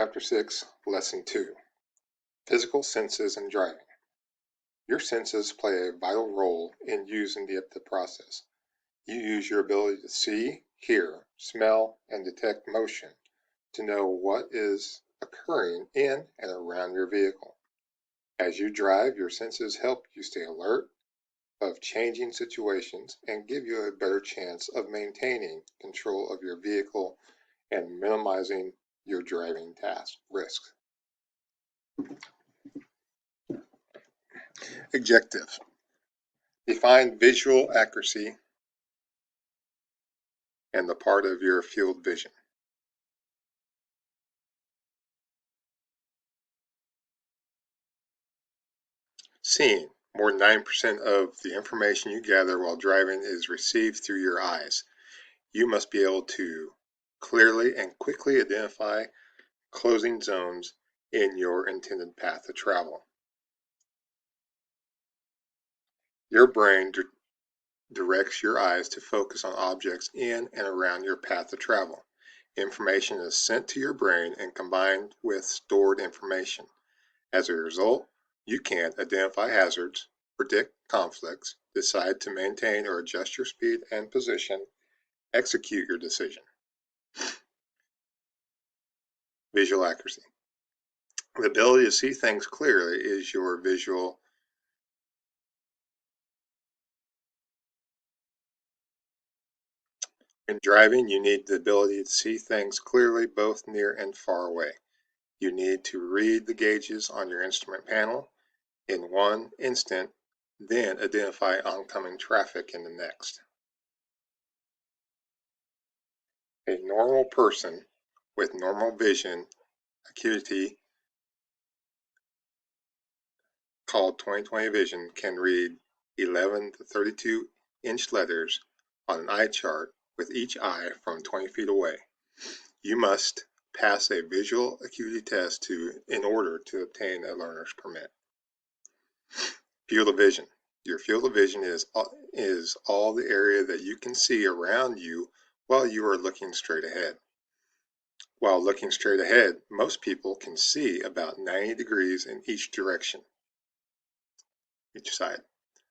Chapter 6, Lesson 2, Physical Senses and Driving. Your senses play a vital role in using the process. You use your ability to see, hear, smell, and detect motion to know what is occurring in and around your vehicle. As you drive, your senses help you stay alert of changing situations and give you a better chance of maintaining control of your vehicle and minimizing your driving risks. Adjective. Define visual accuracy and the part of your field vision. Seeing. More than 9% of the information you gather while driving is received through your eyes. You must be able to clearly and quickly identify closing zones in your intended path of travel. Your brain directs your eyes to focus on objects in and around your path of travel. Information is sent to your brain and combined with stored information. As a result, you can identify hazards, predict conflicts, decide to maintain or adjust your speed and position, execute your decision. Visual accuracy. The ability to see things clearly is your visual. In driving, you need the ability to see things clearly both near and far away. You need to read the gauges on your instrument panel in one instant, then identify oncoming traffic in the next. A normal person with normal vision acuity, called 20/20 vision, can read 11 to 32-inch letters on an eye chart with each eye from 20 feet away. You must pass a visual acuity test in order to obtain a learner's permit. Field of vision. Your field of vision is all the area that you can see around you while you are looking straight ahead. While looking straight ahead, most people can see about 90 degrees in each direction, each side.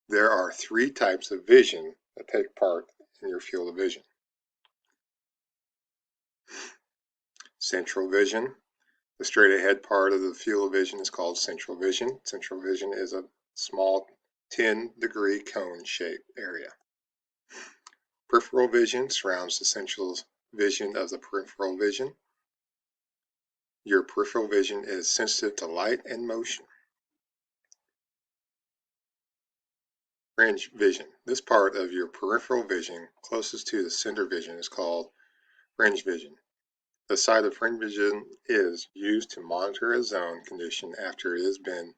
There are 3 types of vision that take part in your field of vision. Central vision. The straight ahead part of the field of vision is called central vision. Central vision is a small 10-degree cone shape area. Peripheral vision surrounds the central vision of the peripheral vision. Your peripheral vision is sensitive to light and motion. Fringe vision. This part of your peripheral vision closest to the center vision is called fringe vision. The side of fringe vision is used to monitor a zone condition after it has been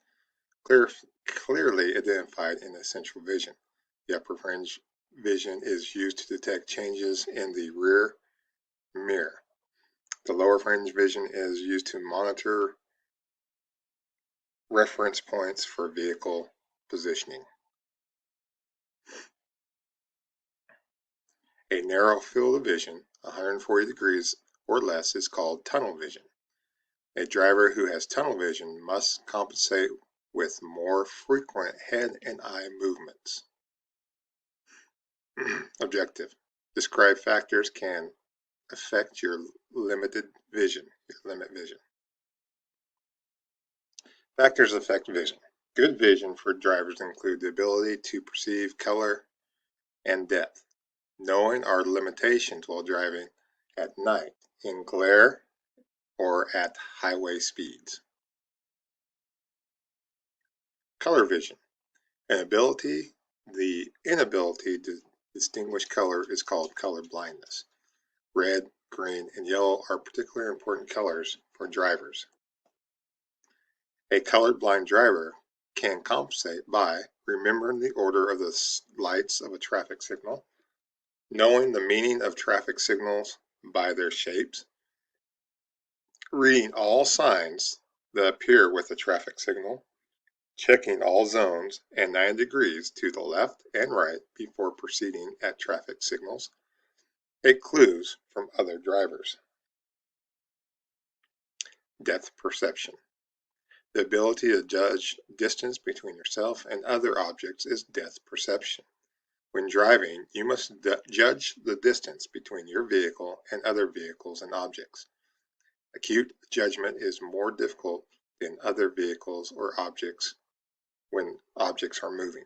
clearly identified in the central vision. The upper fringe vision is used to detect changes in the rear mirror. The lower fringe vision is used to monitor reference points for vehicle positioning. A narrow field of vision, 140 degrees or less, is called tunnel vision. A driver who has tunnel vision must compensate with more frequent head and eye movements. Objective. Describe factors can affect your limit vision. Factors affect vision. Good vision for drivers include the ability to perceive color and depth, knowing our limitations while driving at night in glare or at highway speeds. Color vision. The inability to distinguish color is called color blindness. Red, green, and yellow are particularly important colors for drivers. A colorblind driver can compensate by remembering the order of the lights of a traffic signal, knowing the meaning of traffic signals by their shapes, reading all signs that appear with the traffic signal, checking all zones and 9 degrees to the left and right before proceeding at traffic signals, take clues from other drivers. Depth perception. The ability to judge distance between yourself and other objects is depth perception. When driving, you must judge the distance between your vehicle and other vehicles and objects. Acute judgment is more difficult than other vehicles or objects when objects are moving.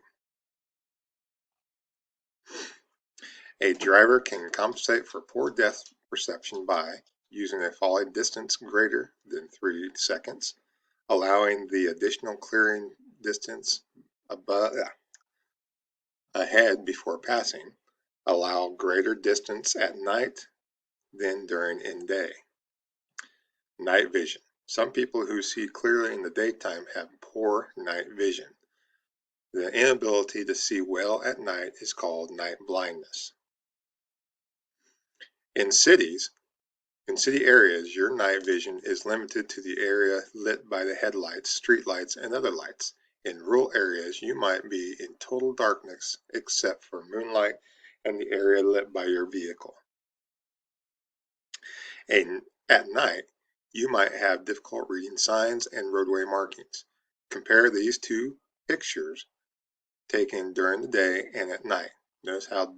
A driver can compensate for poor depth perception by using a falling distance greater than 3 seconds, allowing the additional clearing distance ahead before passing, allow greater distance at night than during in day. Night vision. Some people who see clearly in the daytime have poor night vision. The inability to see well at night is called night blindness. In city areas, your night vision is limited to the area lit by the headlights, streetlights, and other lights. In rural areas, you might be in total darkness except for moonlight and the area lit by your vehicle. At night, you might have difficult reading signs and roadway markings. Compare these two pictures taken during the day and at night. Notice how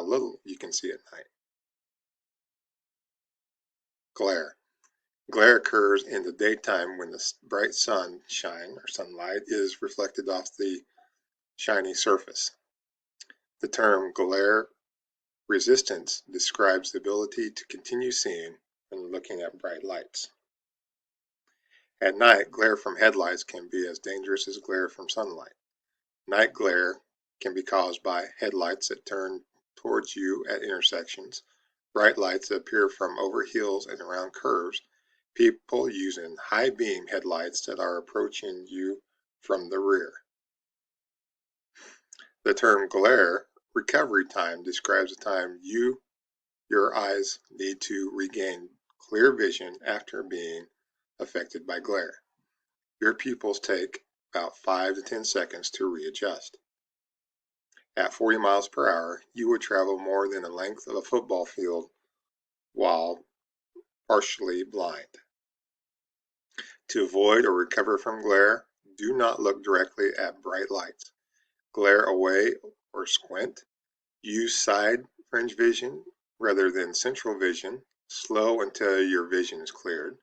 little you can see at night. Glare. Glare occurs in the daytime when the bright sunshine or sunlight is reflected off the shiny surface. The term glare resistance describes the ability to continue seeing when looking at bright lights. At night, glare from headlights can be as dangerous as glare from sunlight. Night glare can be caused by headlights that turn towards you at intersections, bright lights that appear from over hills and around curves, people using high beam headlights that are approaching you from the rear. The term glare recovery time describes the time your eyes need to regain clear vision after being affected by glare. Your pupils take about 5 to 10 seconds to readjust. At 40 miles per hour, you would travel more than the length of a football field while partially blind. To avoid or recover from glare, do not look directly at bright lights. Glare away or squint. Use side fringe vision rather than central vision. Slow until your vision is cleared.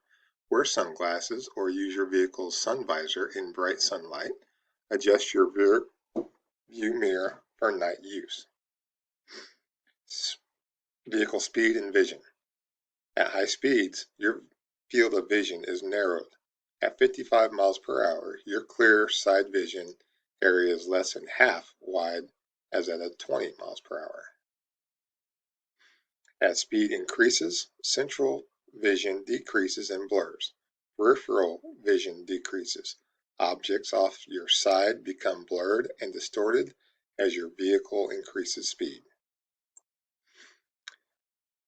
Wear sunglasses or use your vehicle's sun visor in bright sunlight. Adjust your rear view mirror for night use. Vehicle speed and vision. At high speeds, your field of vision is narrowed. At 55 miles per hour, your clear side vision area is less than half wide as at 20 miles per hour. As speed increases, central vision decreases and blurs. Peripheral vision decreases. Objects off your side become blurred and distorted as your vehicle increases speed.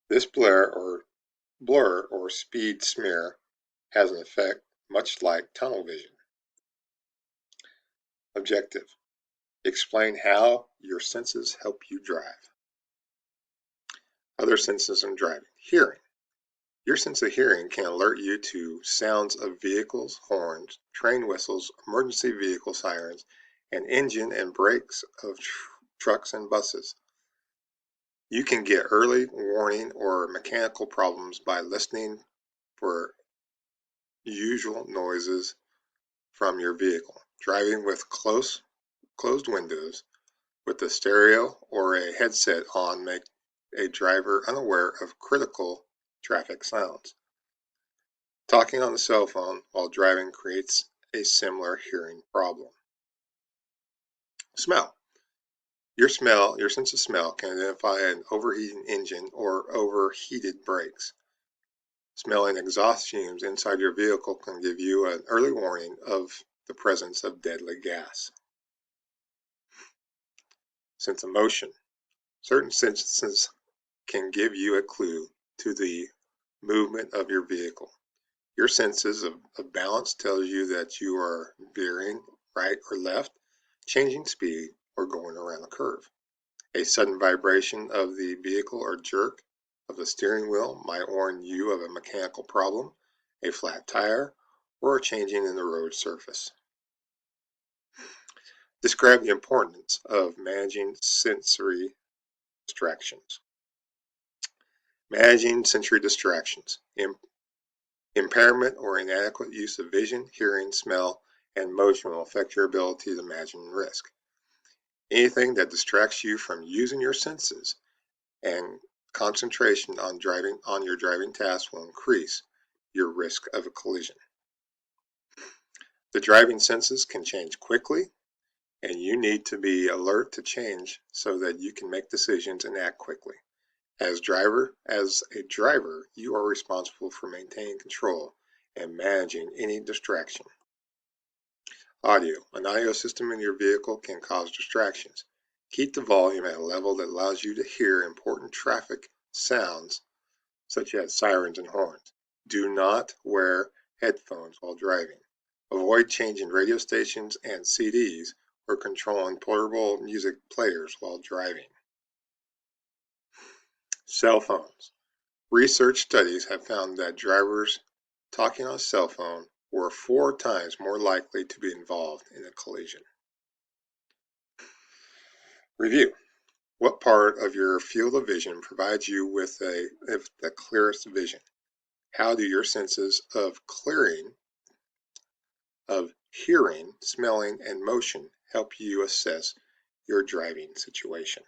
This blur or speed smear has an effect much like tunnel vision. Objective. Explain how your senses help you drive. Other senses in driving. Hearing. Your sense of hearing can alert you to sounds of vehicles, horns, train whistles, emergency vehicle sirens, and engine and brakes of trucks and buses. You can get early warning or mechanical problems by listening for usual noises from your vehicle. Driving with closed windows with the stereo or a headset on make a driver unaware of critical traffic sounds. Talking on the cell phone while driving creates a similar hearing problem. Smell. Your sense of smell can identify an overheating engine or overheated brakes. Smelling exhaust fumes inside your vehicle can give you an early warning of the presence of deadly gas. Sense of motion. Certain senses can give you a clue to the movement of your vehicle. Your senses of balance tells you that you are veering right or left, changing speed, or going around a curve. A sudden vibration of the vehicle or jerk of the steering wheel might warn you of a mechanical problem. a flat tire, or a changing in the road surface. Describe the importance of managing sensory distractions. Managing sensory distractions. Impairment or inadequate use of vision, hearing, smell, and motion will affect your ability to imagine risk. Anything that distracts you from using your senses and concentration on your driving task will increase your risk of a collision. The driving senses can change quickly, and you need to be alert to change so that you can make decisions and act quickly. As a driver, you are responsible for maintaining control and managing any distraction. Audio. An audio system in your vehicle can cause distractions. Keep the volume at a level that allows you to hear important traffic sounds such as sirens and horns. Do not wear headphones while driving. Avoid changing radio stations and CDs or controlling portable music players while driving. Cell phones. Research studies have found that drivers talking on a cell phone were 4 times more likely to be involved in a collision. Review. What part of your field of vision provides you with the clearest vision? How do your senses of hearing, smelling, and motion help you assess your driving situation?